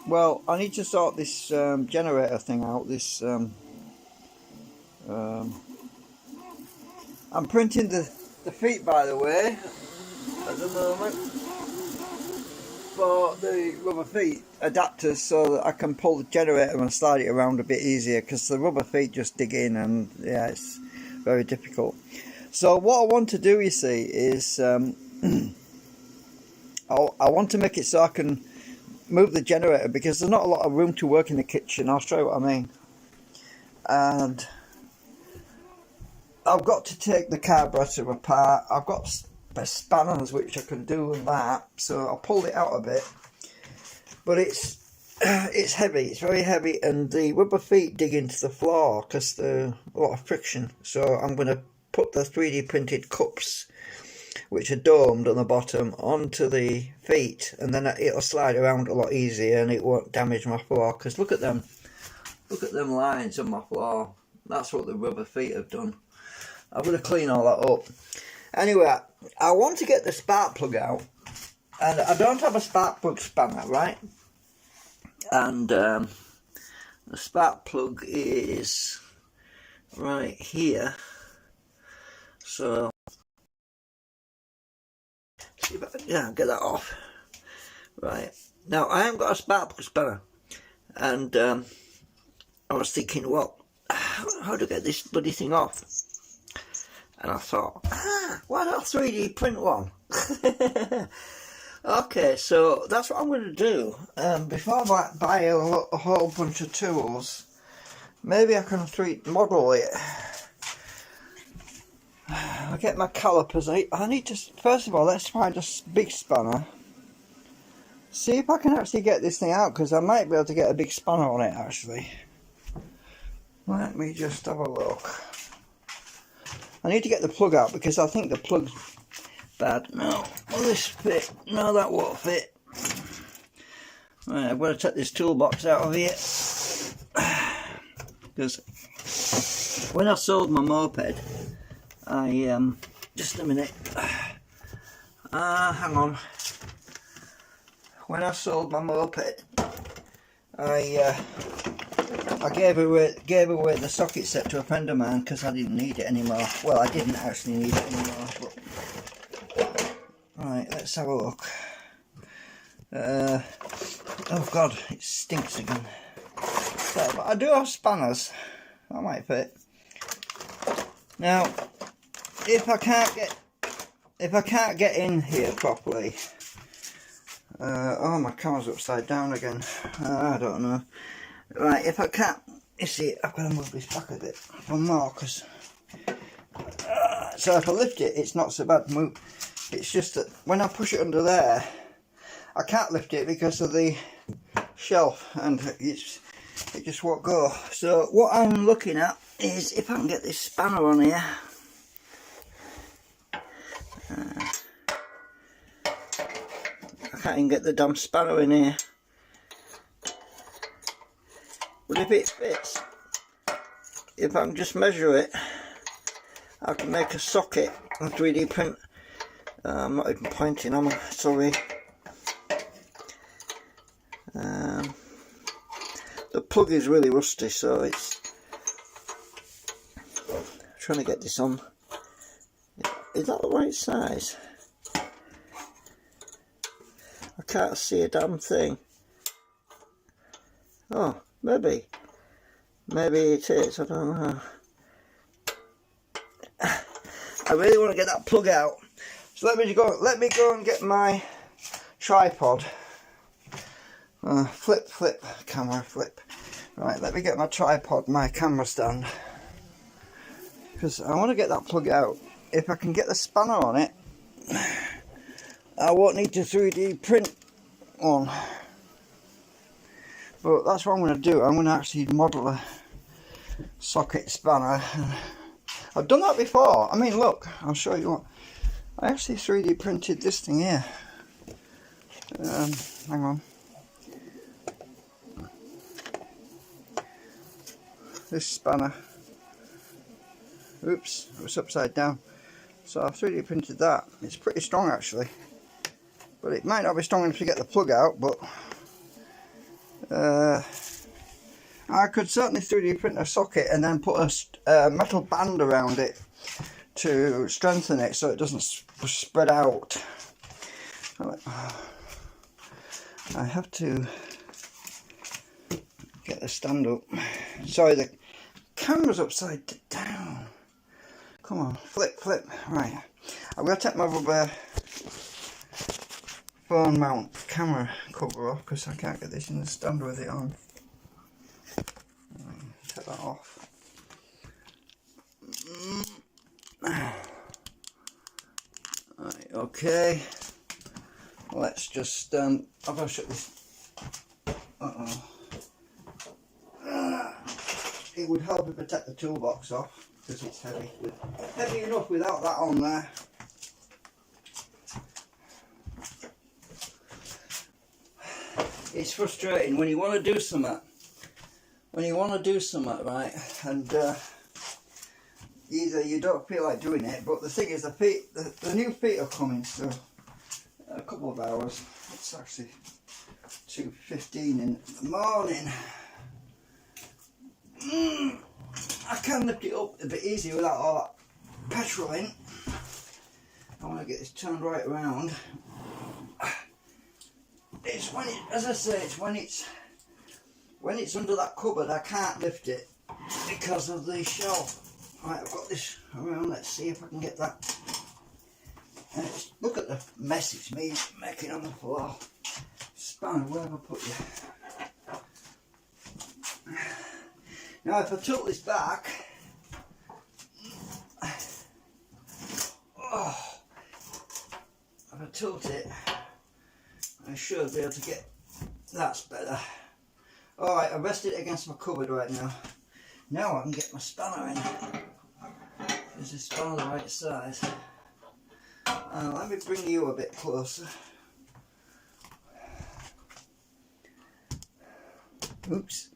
Well, I need to sort this generator thing out. I'm printing the feet, by the way, at the moment, for the rubber feet adapters, so that I can pull the generator and slide it around a bit easier, because the rubber feet just dig in and yeah, it's very difficult. So what I want to do, you see, is I want to make it so I can move the generator, because there's not a lot of room to work in the kitchen. I'll show you what I mean. And I've got to take the carburetor apart. I've got spanners which I can do with that, so I pulled it out a bit, but it's heavy. It's very heavy, and the rubber feet dig into the floor because there's a lot of friction. So I'm going to put the 3D printed cups, which are domed on the bottom, onto the feet, and then it'll slide around a lot easier and it won't damage my floor. Because look at them lines on my floor. That's what the rubber feet have done. I'm going to clean all that up. Anyway, I want to get the spark plug out, and I don't have a spark plug spanner, right? And the spark plug is right here. So see if I can get that off. Right, now I haven't got a spark plug spanner, and I was thinking, well, how to get this bloody thing off? And I thought, why not 3D print one? Okay, so that's what I'm going to do. Before I buy a whole bunch of tools, maybe I can 3D model it. I'll get my calipers. I need to, first of all, let's find a big spanner. See if I can actually get this thing out, because I might be able to get a big spanner on it, actually. Let me just have a look. I need to get the plug out, because I think the plug's bad. No, will this fit? No, that won't fit. Right, I'm going to take this toolbox out of here, because when I sold my moped, I just a minute. Hang on. When I sold my moped, I gave away the socket set to a friend of mine because I didn't need it anymore. Well, I didn't actually need it anymore. But right, let's have a look. Oh God, it stinks again. So, but I do have spanners. That might fit. Now, if I can't get in here properly. Oh, my camera's upside down again. I don't know. Right, if I can't, you see, I've got to move this back a bit, one more, because so if I lift it, it's not so bad to move. It's just that when I push it under there, I can't lift it because of the shelf, and it just won't go. So what I'm looking at is if I can get this spanner on here. I can't even get the damn spanner in here. But if it fits, if I can just measure it, I can make a socket and 3D print. I'm not even pointing, am I? Sorry. The plug is really rusty, so it's trying to get this on. Is that the right size? I can't see a damn thing. Oh, maybe it is, I don't know. I really want to get that plug out, so let me go and get my tripod. Flip camera, flip. Right, let me get my tripod, my camera stand, because I want to get that plug out. If I can get the spanner on it, I won't need to 3D print one. But that's what I'm going to do. I'm going to actually model a socket spanner. I've done that before. I mean, look, I'll show you what. I actually 3D printed this thing here. Hang on. This spanner. Oops, it was upside down. So I've 3D printed that. It's pretty strong actually. But it might not be strong enough to get the plug out, but I could certainly 3D print a socket and then put a metal band around it to strengthen it so it doesn't spread out. I have to get the stand up. Sorry, the camera's upside down. Come on, flip. Right, I'm going to take my rubber phone mount camera cover off because I can't get this in the stand with it on. Take that off. Right, okay. Let's just I've got to shut this. It would help if I take the toolbox off because it's heavy. Heavy enough without that on there. It's frustrating when you want to do something. Right, and either you don't feel like doing it, but the thing is, the new feet are coming, so a couple of hours. It's actually 2:15 in the morning. I can lift it up a bit easier without all that petrol in. I want to get this turned right around. It's when it, as I say, it's when it's under that cupboard I can't lift it because of the shelf. Right, I've got this around. Let's see if I can get that. And look at the mess it's me making on the floor. Spanner, where have I put you? Now if I tilt this back, if I tilt it, I should be able to get, that's better. Alright, I rested it against my cupboard right now. Now I can get my spanner in. Is this spanner the right size? Let me bring you a bit closer. Oops.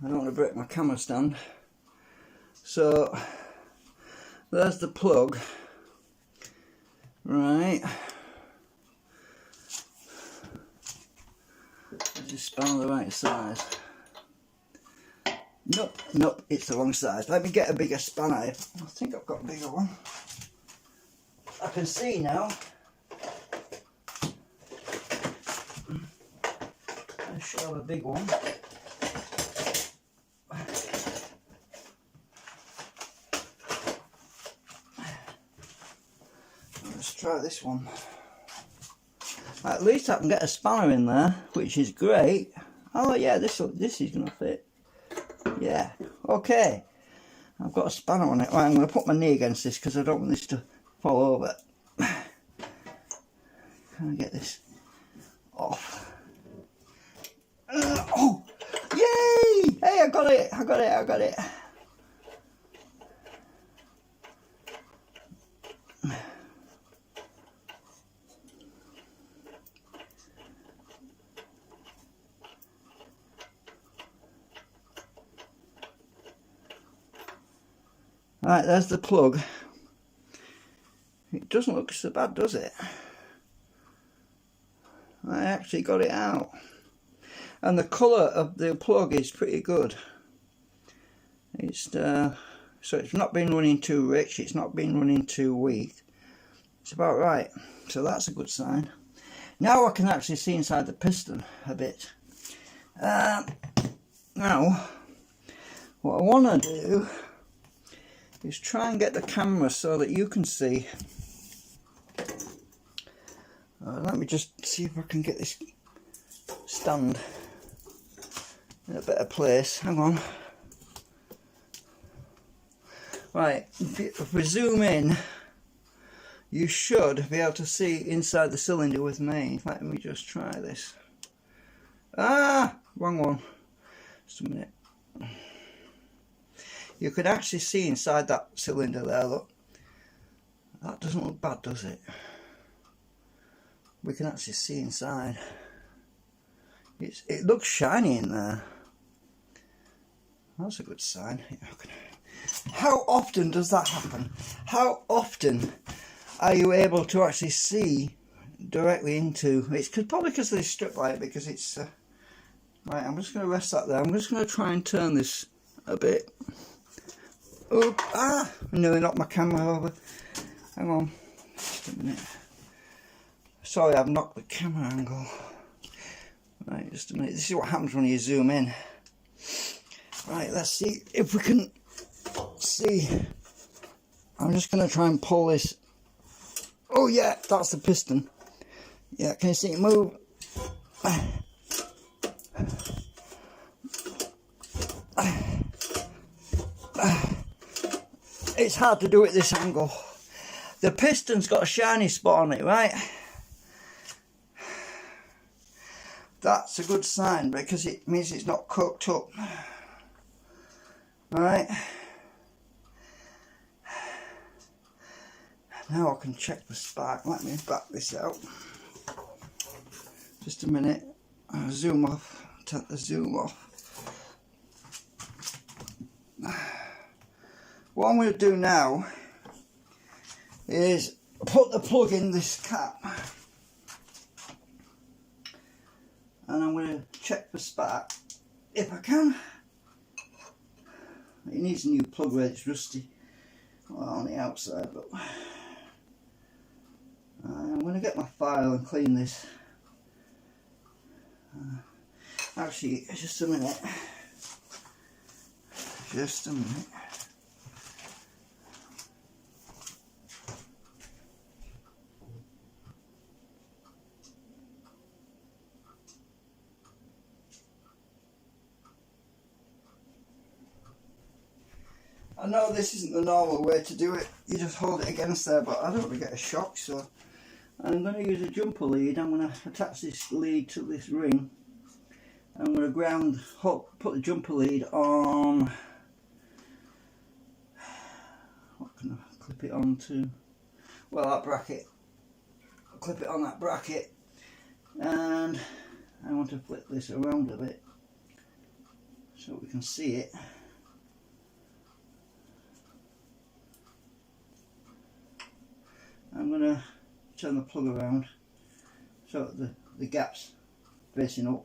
I don't want to break my camera stand. So, there's the plug. Right. Is this spanner the right size? Nope, it's the wrong size. Let me get a bigger spanner. I think I've got a bigger one. I can see now. I should have a big one. Let's try this one. At least I can get a spanner in there, which is great. Oh yeah, this is going to fit. Yeah, okay. I've got a spanner on it. Right, I'm going to put my knee against this because I don't want this to fall over. Can I get this off? Oh! Yay! Hey, I got it! Right, there's the plug. It doesn't look so bad, does it? I actually got it out. And the colour of the plug is pretty good. It's so it's not been running too rich, it's not been running too weak. It's about right. So that's a good sign. Now I can actually see inside the piston a bit. Now, what I want to do is try and get the camera so that you can see. Let me just see if I can get this stand in a better place. Hang on. Right, if we zoom in, you should be able to see inside the cylinder with me. Let me just try this. Ah, wrong one. Just a minute. You could actually see inside that cylinder there, look. That doesn't look bad, does it? We can actually see inside. It looks shiny in there. That's a good sign. How often does that happen? How often are you able to actually see directly into... It's probably because of this strip light, because it's Right, I'm just going to rest that there. I'm just going to try and turn this a bit. Oh, I nearly knocked my camera over. Hang on, just a minute. Sorry, I've knocked the camera angle. Right, just a minute. This is what happens when you zoom in. Right, let's see if we can see. I'm just going to try and pull this. Oh yeah, that's the piston. Yeah, can you see it move? It's hard to do at this angle. The piston's got a shiny spot on it, right? That's a good sign because it means it's not cooked up. Right. Now I can check the spark. Let me back this out. Just a minute. I'll zoom off. Take the zoom off. What I'm going to do now is put the plug in this cap. And I'm going to check the spark if I can. It needs a new plug where it's rusty, well, on the outside, but I'm going to get my file and clean this. Actually, just a minute. Just a minute. I know this isn't the normal way to do it, you just hold it against there, but I don't want to get a shock, so I'm going to use a jumper lead. I'm going to attach this lead to this ring. I'm going to put the jumper lead on, what can I clip it onto? Well, that bracket. I'll clip it on that bracket, and I want to flip this around a bit so we can see it. I'm going to turn the plug around so that the gap's facing up.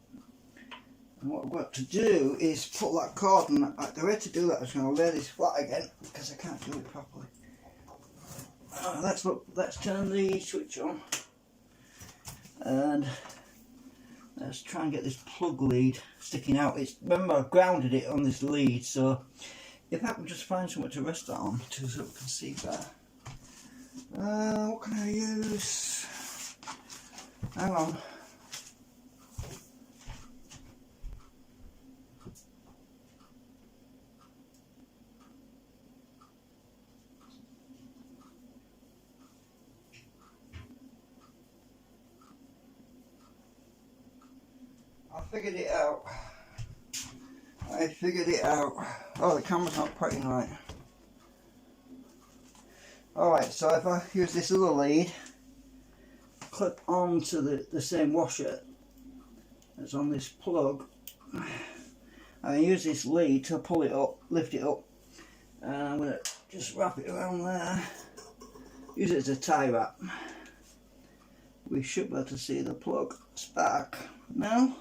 And what I've got to do is put that cord, and the way to do that is going to lay this flat again because I can't do it properly. Let's turn the switch on and let's try and get this plug lead sticking out. Remember, I've grounded it on this lead, so if I can just find somewhere to rest that on so we can see better. What can I use? Hang on. I figured it out. Oh, the camera's not pointing right. Alright, so if I use this other lead, clip onto the same washer that's on this plug, I use this lead to pull it up, lift it up, and I'm going to just wrap it around there, use it as a tie wrap. We should be able to see the plug spark now.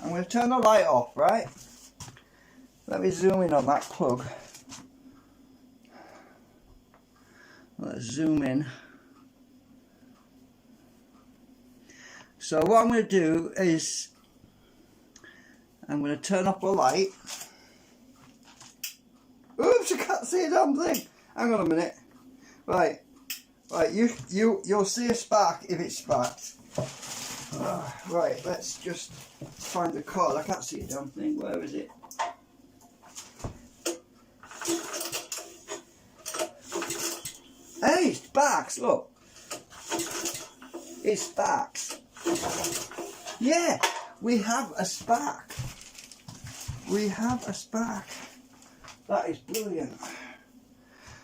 I'm going to turn the light off, right? Let me zoom in on that plug. Let's zoom in. So what I'm going to do is I'm going to turn off the light. Oops, I can't see a damn thing. Hang on a minute. Right, you'll see a spark if it sparks. Right, let's just find the cord. I can't see a damn thing. Where is it? Hey, it sparks, look. It sparks. Yeah, we have a spark. We have a spark. That is brilliant.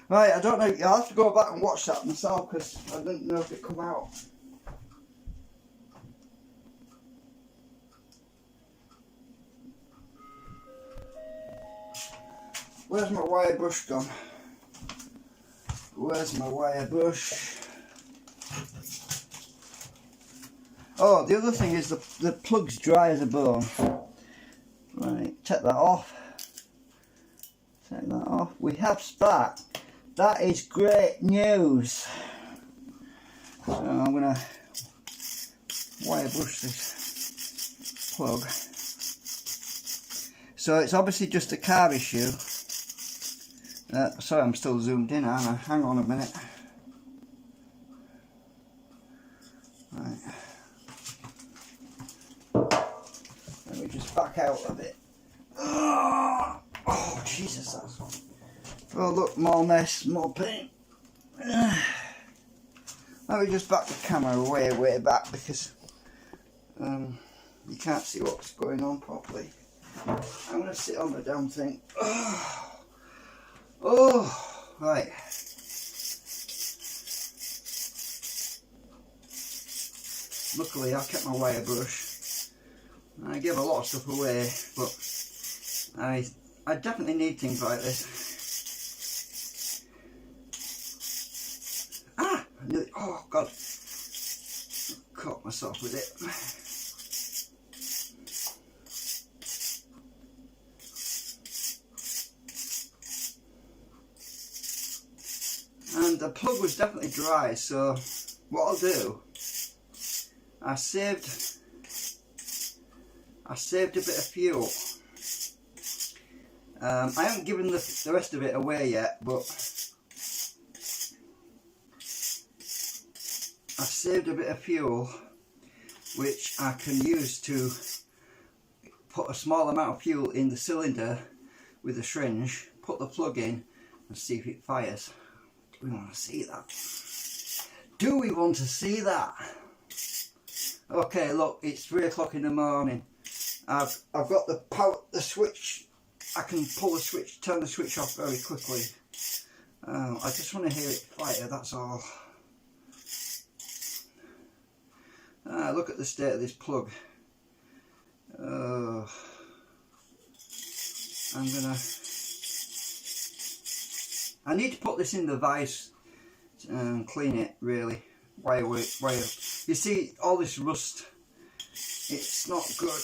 Right, I don't know, I'll have to go back and watch that myself because I didn't know if it come out. Where's my wire brush gone? Where's my wire brush? Oh, the other thing is the plug's dry as a bone. Right, take that off. Take that off. We have that. That is great news. So I'm going to wire brush this plug. So it's obviously just a carb issue. Sorry, I'm still zoomed in, aren't I? Hang on a minute. Right. Let me just back out a bit. Oh, Jesus, that's... Oh, look, more mess, more pain. Let me just back the camera way back because you can't see what's going on properly. I'm going to sit on the damn thing. Oh, right. Luckily, I kept my wire brush. I gave a lot of stuff away, but I definitely need things like this. Ah! Oh, God. Caught myself with it. And the plug was definitely dry, so what I'll do, I saved a bit of fuel. I haven't given the rest of it away yet, but I've saved a bit of fuel which I can use to put a small amount of fuel in the cylinder with a syringe, put the plug in and see if it fires. Do we want to see that? Do we want to see that? Okay, look, it's 3 o'clock in the morning. I've got the switch. I can pull the switch, turn the switch off very quickly. I just want to hear it fire, that's all. Look at the state of this plug. I need to put this in the vise and clean it, really. Wire. You see, all this rust, it's not good.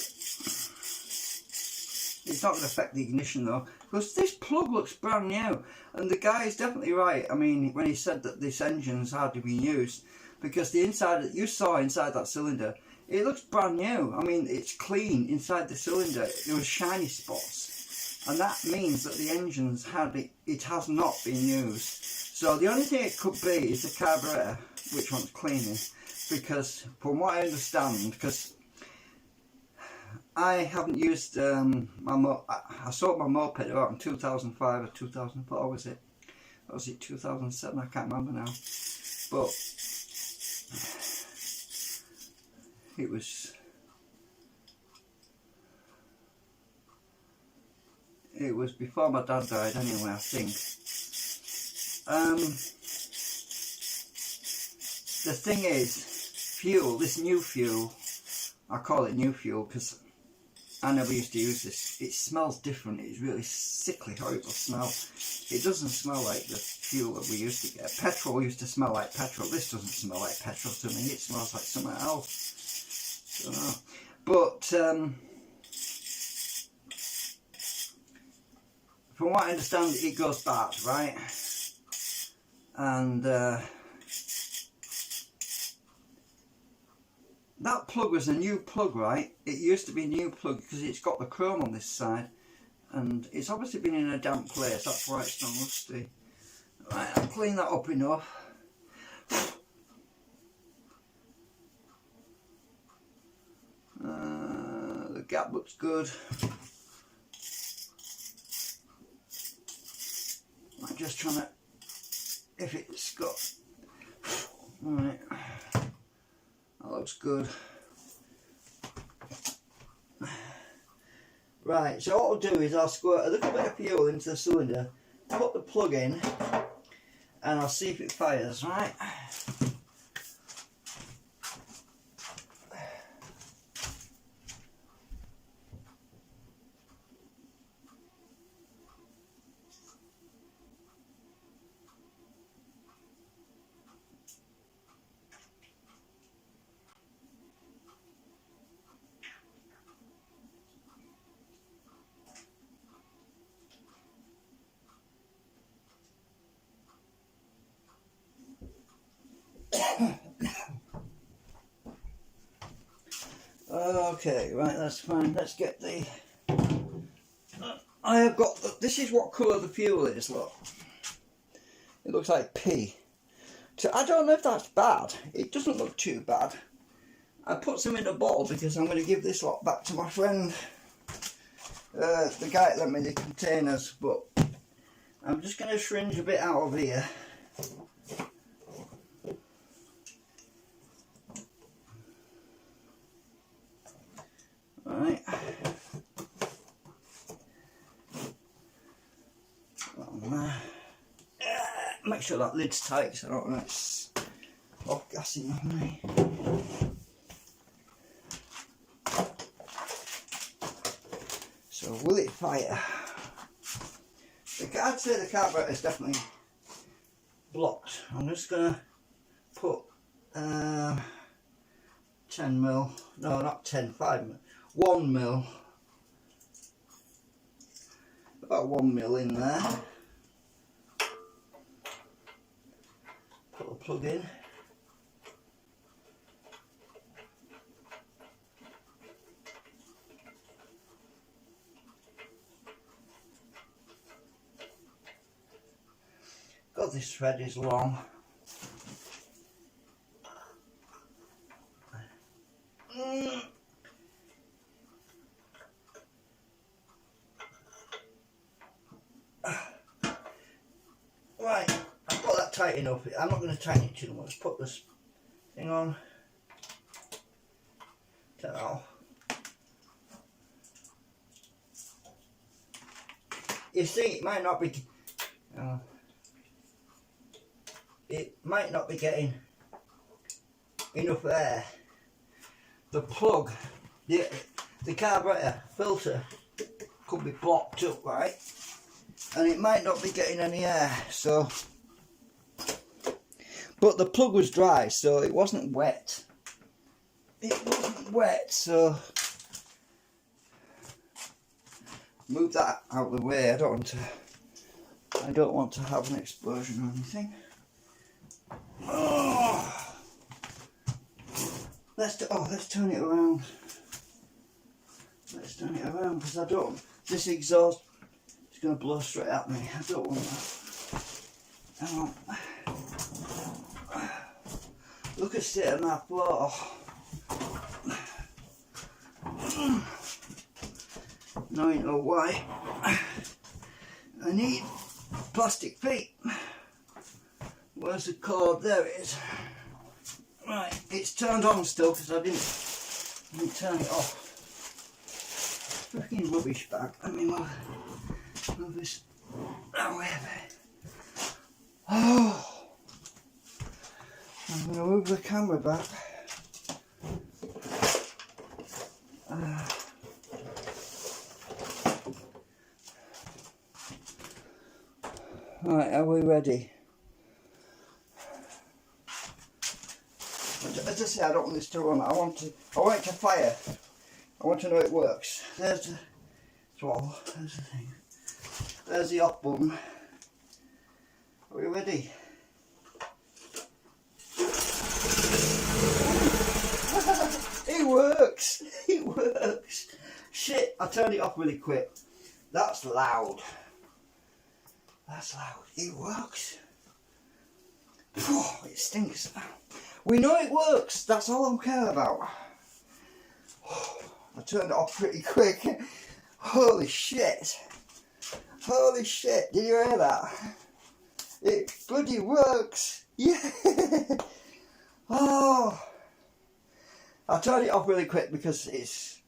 It's not going to affect the ignition though, because this plug looks brand new. And the guy is definitely right. I mean, when he said that this engine's hardly been used, because the inside that you saw inside that cylinder, it looks brand new. I mean, it's clean inside the cylinder. There was shiny spots, and that means that the engine's it has not been used. So the only thing it could be is the carburetor, which wants cleaning, because from what I understand, because I haven't used I sold my moped about in 2005 or 2004, was it? Or was it 2007? I can't remember now. But it was before my dad died anyway, I think. The thing is, fuel, this new fuel, I call it new fuel because I never used to use this. It smells different. It's really sickly, horrible smell. It doesn't smell like the fuel that we used to get. Petrol used to smell like petrol. This doesn't smell like petrol to me. It smells like something else. I don't know. But from what I understand, it goes bad, right? And that plug was a new plug, right? It used to be a new plug because it's got the chrome on this side, and it's obviously been in a damp place. That's why it's not rusty. Right, I'll clean that up enough. The gap looks good. I'm just trying to, if it's got, right, that looks good. Right, so what I'll do is I'll squirt a little bit of fuel into the cylinder, put the plug in, and I'll see if it fires, right? Okay, right, that's fine. Let's get the... I have got... This is what colour the fuel is, look. It looks like pea. So I don't know if that's bad. It doesn't look too bad. I put some in a bottle because I'm going to give this lot back to my friend. The guy that lent me the containers, but I'm just going to syringe a bit out of here. Right. Make sure that lid's tight so I don't know it's off gassing on me. So will it fire? I'd say the carburetor is definitely blocked. I'm just gonna put 10 mil, no not 10, 5 mil, 1 mil, about 1 mil in there. Put the plug in. God, this thread is long. Right, I've got that tight enough. I'm not going to tighten it too much. Put this thing on. Take that off. You see, it might not be. It might not be getting enough air. The plug, the carburetor filter could be blocked up, right? And it might not be getting any air, so. But the plug was dry, so it wasn't wet. It wasn't wet, so. Move that out of the way. I don't want to have an explosion or anything. Oh. Let's turn it around. Let's turn it around because I don't. This exhaust is going to blow straight at me. I don't want that. Look at state of my floor. Now you know why I need plastic feet. Where's the cord? There it is. Right, it's turned on still because I didn't turn it off. Fucking rubbish bag. Let me move this away a bit. Oh, I'm going to move the camera back. Right, are we ready? As I say, I don't want this to run. I want it to fire. I want to know it works. There's the throttle. There's the thing. There's the off button. Are we ready? It works. It works. Shit! I turned it off really quick. That's loud. That's loud. It works. Oh, it stinks. We know it works. That's all I care about. I turned it off pretty quick. Holy shit. Holy shit. Did you hear that? It bloody works. Yeah. Oh. I turned it off really quick because it's...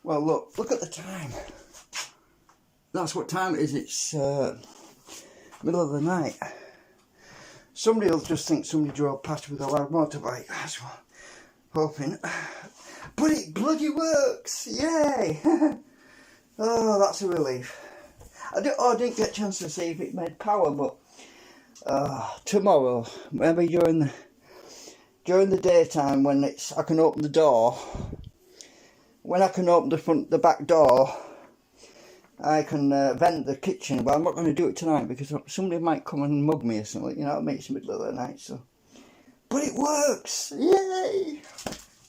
Well, look at the time. That's what time it is. It's middle of the night. Somebody will just think somebody drove past with a loud motorbike. That's what I'm hoping. But it bloody works! Yay! Oh, that's a relief. I didn't get a chance to see if it made power, but tomorrow, maybe during the daytime when I can open the door. When I can open the back door, I can vent the kitchen, but I'm not going to do it tonight because somebody might come and mug me or something, you know what I mean? It's the middle of the night, so. But it works! Yay!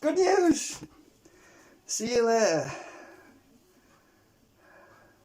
Good news! See you later.